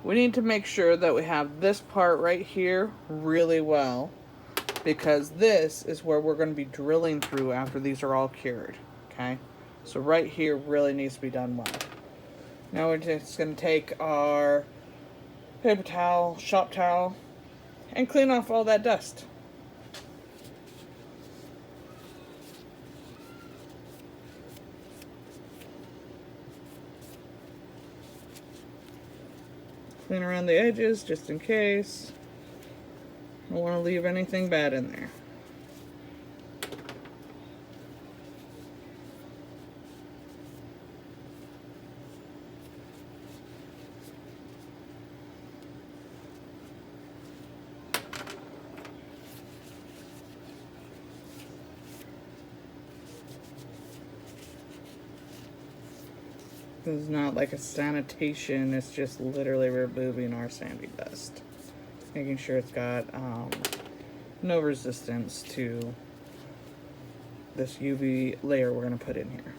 we need to make sure that we have this part right here really well, because this is where we're going to be drilling through after these are all cured. Okay, so right here really needs to be done well. Now we're just going to take our paper towel, shop towel, and clean off all that dust. Clean around the edges just in case. I don't want to leave anything bad in there. This is not like a sanitation, it's just literally removing our sandy dust. Making sure it's got no resistance to this UV layer we're going to put in here.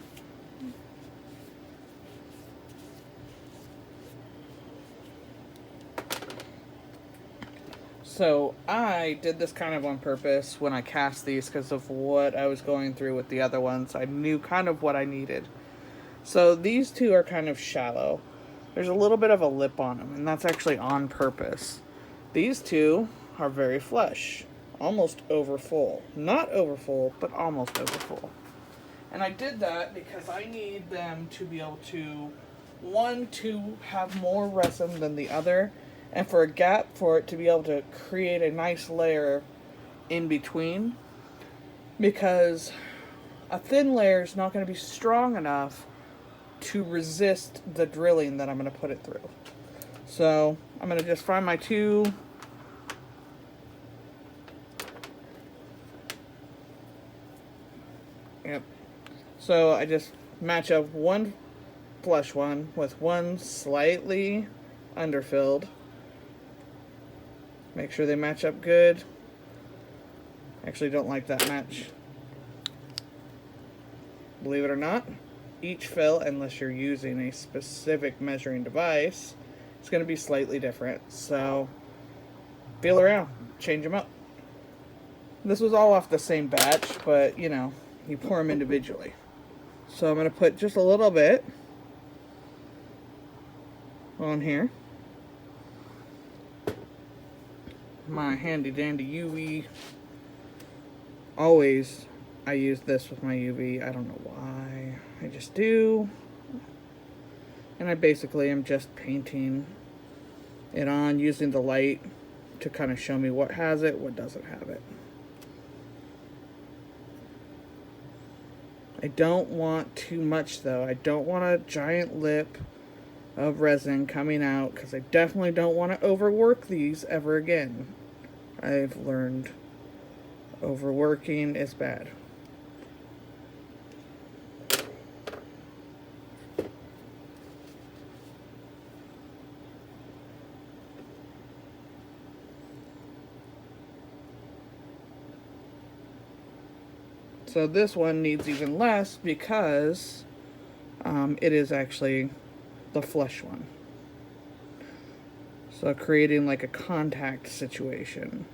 So I did this kind of on purpose when I cast these because of what I was going through with the other ones. I knew kind of what I needed. So these two are kind of shallow. There's a little bit of a lip on them, and that's actually on purpose. These two are very flush, almost over full. Not over full, but almost over full. And I did that because I need them to be able to, one, to have more resin than the other, and for a gap for it to be able to create a nice layer in between, because a thin layer is not going to be strong enough to resist the drilling that I'm going to put it through. So I'm going to just find my two So I just match up one flush one with one slightly underfilled. Make sure they match up good. Actually don't like that match. Believe it or not, each fill, unless you're using a specific measuring device, it's going to be slightly different. So feel around, change them up. This was all off the same batch, but you know, you pour them individually. So I'm going to put just a little bit on here. My handy dandy UV. Always I use this with my UV. I don't know why. I just do. And I basically am just painting it on, using the light to kind of show me what has it, what doesn't have it. I don't want too much though. I don't want a giant lip of resin coming out because I definitely don't want to overwork these ever again. I've learned overworking is bad. So this one needs even less because it is actually the flush one. So creating like a contact situation.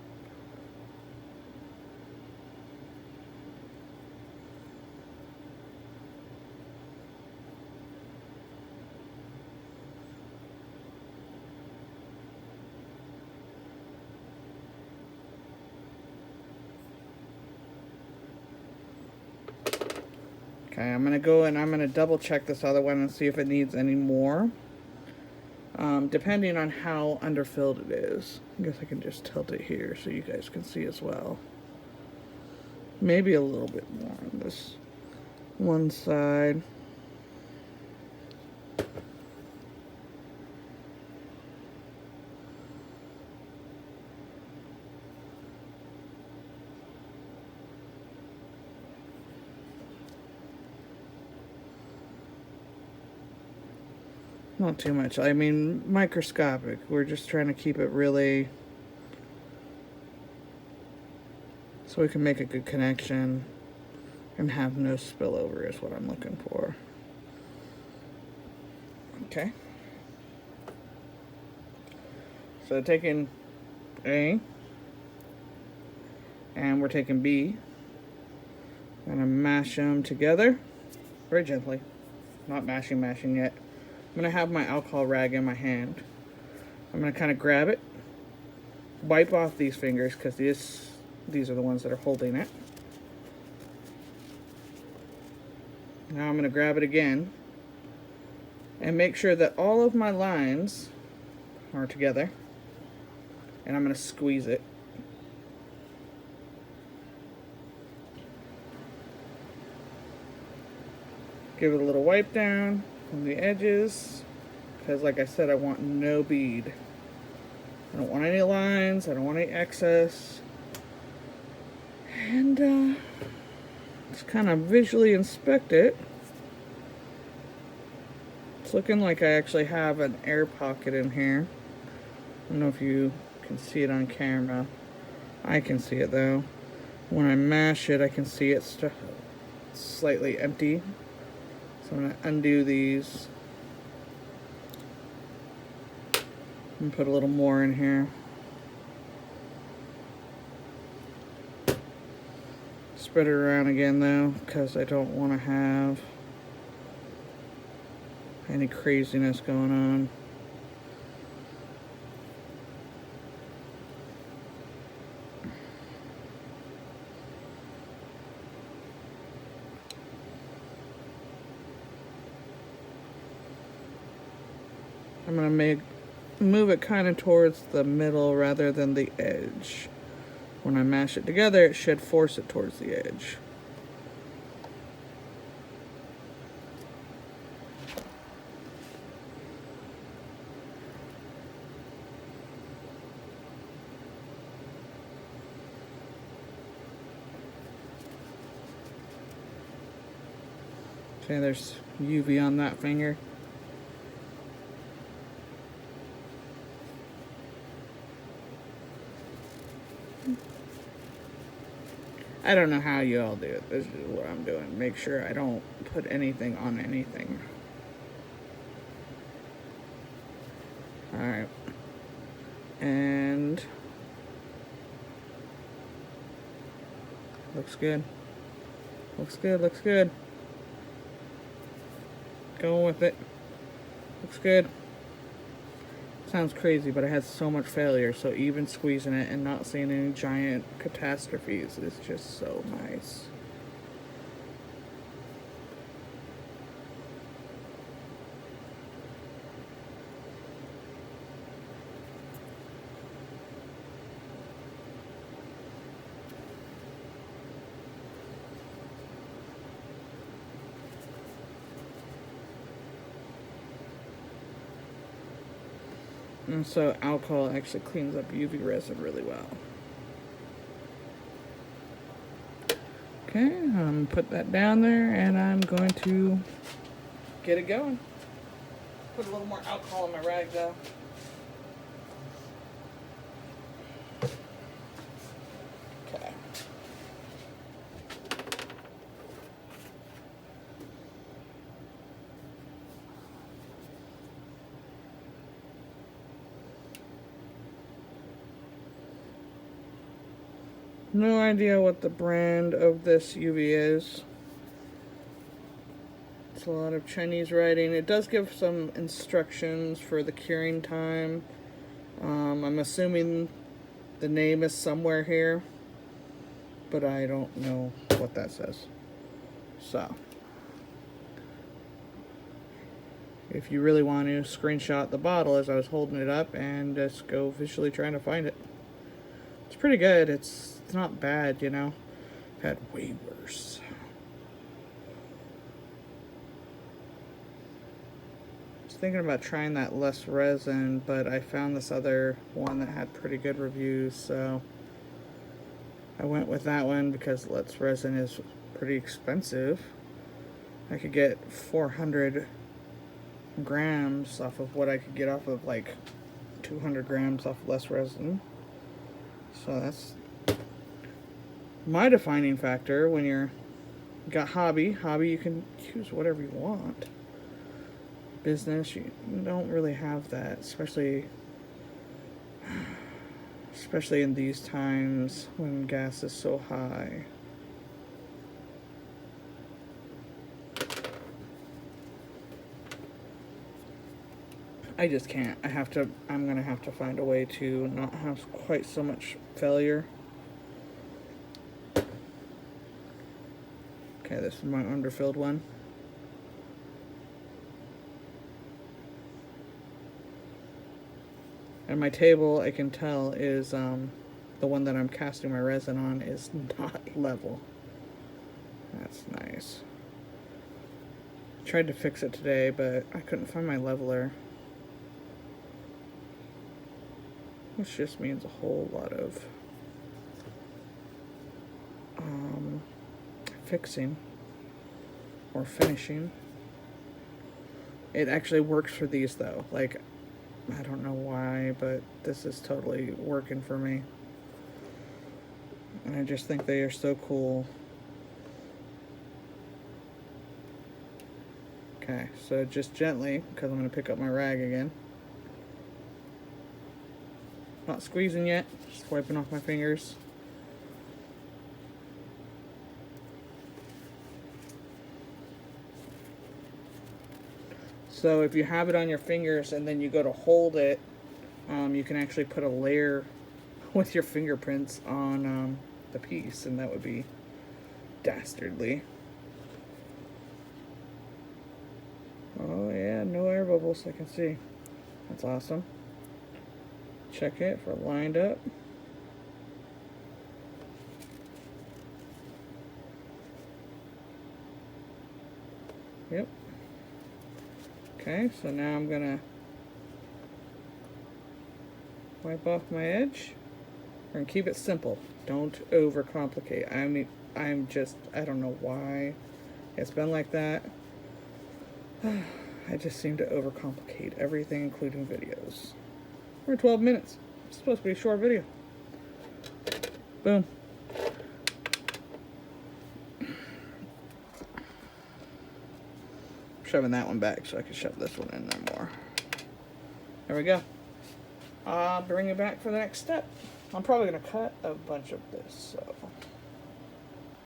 Okay, I'm going to go and I'm going to double check this other one and see if it needs any more. Depending on how underfilled it is. I guess I can just tilt it here so you guys can see as well. Maybe a little bit more on this one side. Not too much. I mean, microscopic. We're just trying to keep it really so we can make a good connection and have no spillover is what I'm looking for. Okay. So taking A, and we're taking B. I'm gonna mash them together very gently. Not mashing yet. I'm gonna have my alcohol rag in my hand. I'm gonna kind of grab it, wipe off these fingers because these are the ones that are holding it. Now I'm gonna grab it again and make sure that all of my lines are together, and I'm gonna squeeze it. Give it a little wipe down on the edges, because like I said, I want no bead. I don't want any lines, I don't want any excess. And just kind of visually inspect it. It's looking like I actually have an air pocket in here. I don't know if you can see it on camera. I can see it though. When I mash it, I can see it's slightly empty. So I'm going to undo these and put a little more in here. Spread it around again though, because I don't want to have any craziness going on. I'm going to move it kind of towards the middle rather than the edge. When I mash it together, it should force it towards the edge. Okay, there's UV on that finger. I don't know how you all do it. This is what I'm doing. Make sure I don't put anything on anything. Alright. And looks good. Looks good, looks good. Going with it. Looks good. Sounds crazy, but I had so much failure, so even squeezing it and not seeing any giant catastrophes is just so nice. And so alcohol actually cleans up UV resin really well. Okay, I'm going to put that down there and I'm going to get it going. Put a little more alcohol in my rag though. Okay. No idea what the brand of this UV is. It's a lot of Chinese writing. It does give some instructions for the curing time. I'm assuming the name is somewhere here, but I don't know what that says. So, if you really want to screenshot the bottle as I was holding it up and just go visually trying to find it. It's pretty good. It's not bad, you know. I've had way worse. I was thinking about trying that less resin, but I found this other one that had pretty good reviews, so I went with that one because less resin is pretty expensive. I could get 400 grams off of what I could get off of like 200 grams off less resin. So that's my defining factor when you got hobby. You can use whatever you want. Business, you don't really have that, especially especially in these times when gas is so high. I just can't. I'm gonna have to find a way to not have quite so much failure. Okay, this is my underfilled one. And my table, I can tell, is the one that I'm casting my resin on is not level. That's nice. I tried to fix it today, but I couldn't find my leveler. Which just means a whole lot of fixing or finishing. It actually works for these though. Like, I don't know why, but this is totally working for me. And I just think they are so cool. Okay, so just gently, because I'm going to pick up my rag again. Not squeezing yet, just wiping off my fingers. So if you have it on your fingers and then you go to hold it, you can actually put a layer with your fingerprints on the piece, and that would be dastardly. Oh yeah, no air bubbles I can see. That's awesome. Check it for lined up. Yep. Okay, so now I'm gonna wipe off my edge. We're gonna keep it simple. Don't overcomplicate. I don't know why it's been like that. I just seem to overcomplicate everything, including videos. We're 12 minutes. It's supposed to be a short video. Boom. Shoving that one back so I can shove this one in there more. There we go. I'll bring it back for the next step. I'm probably going to cut a bunch of this, so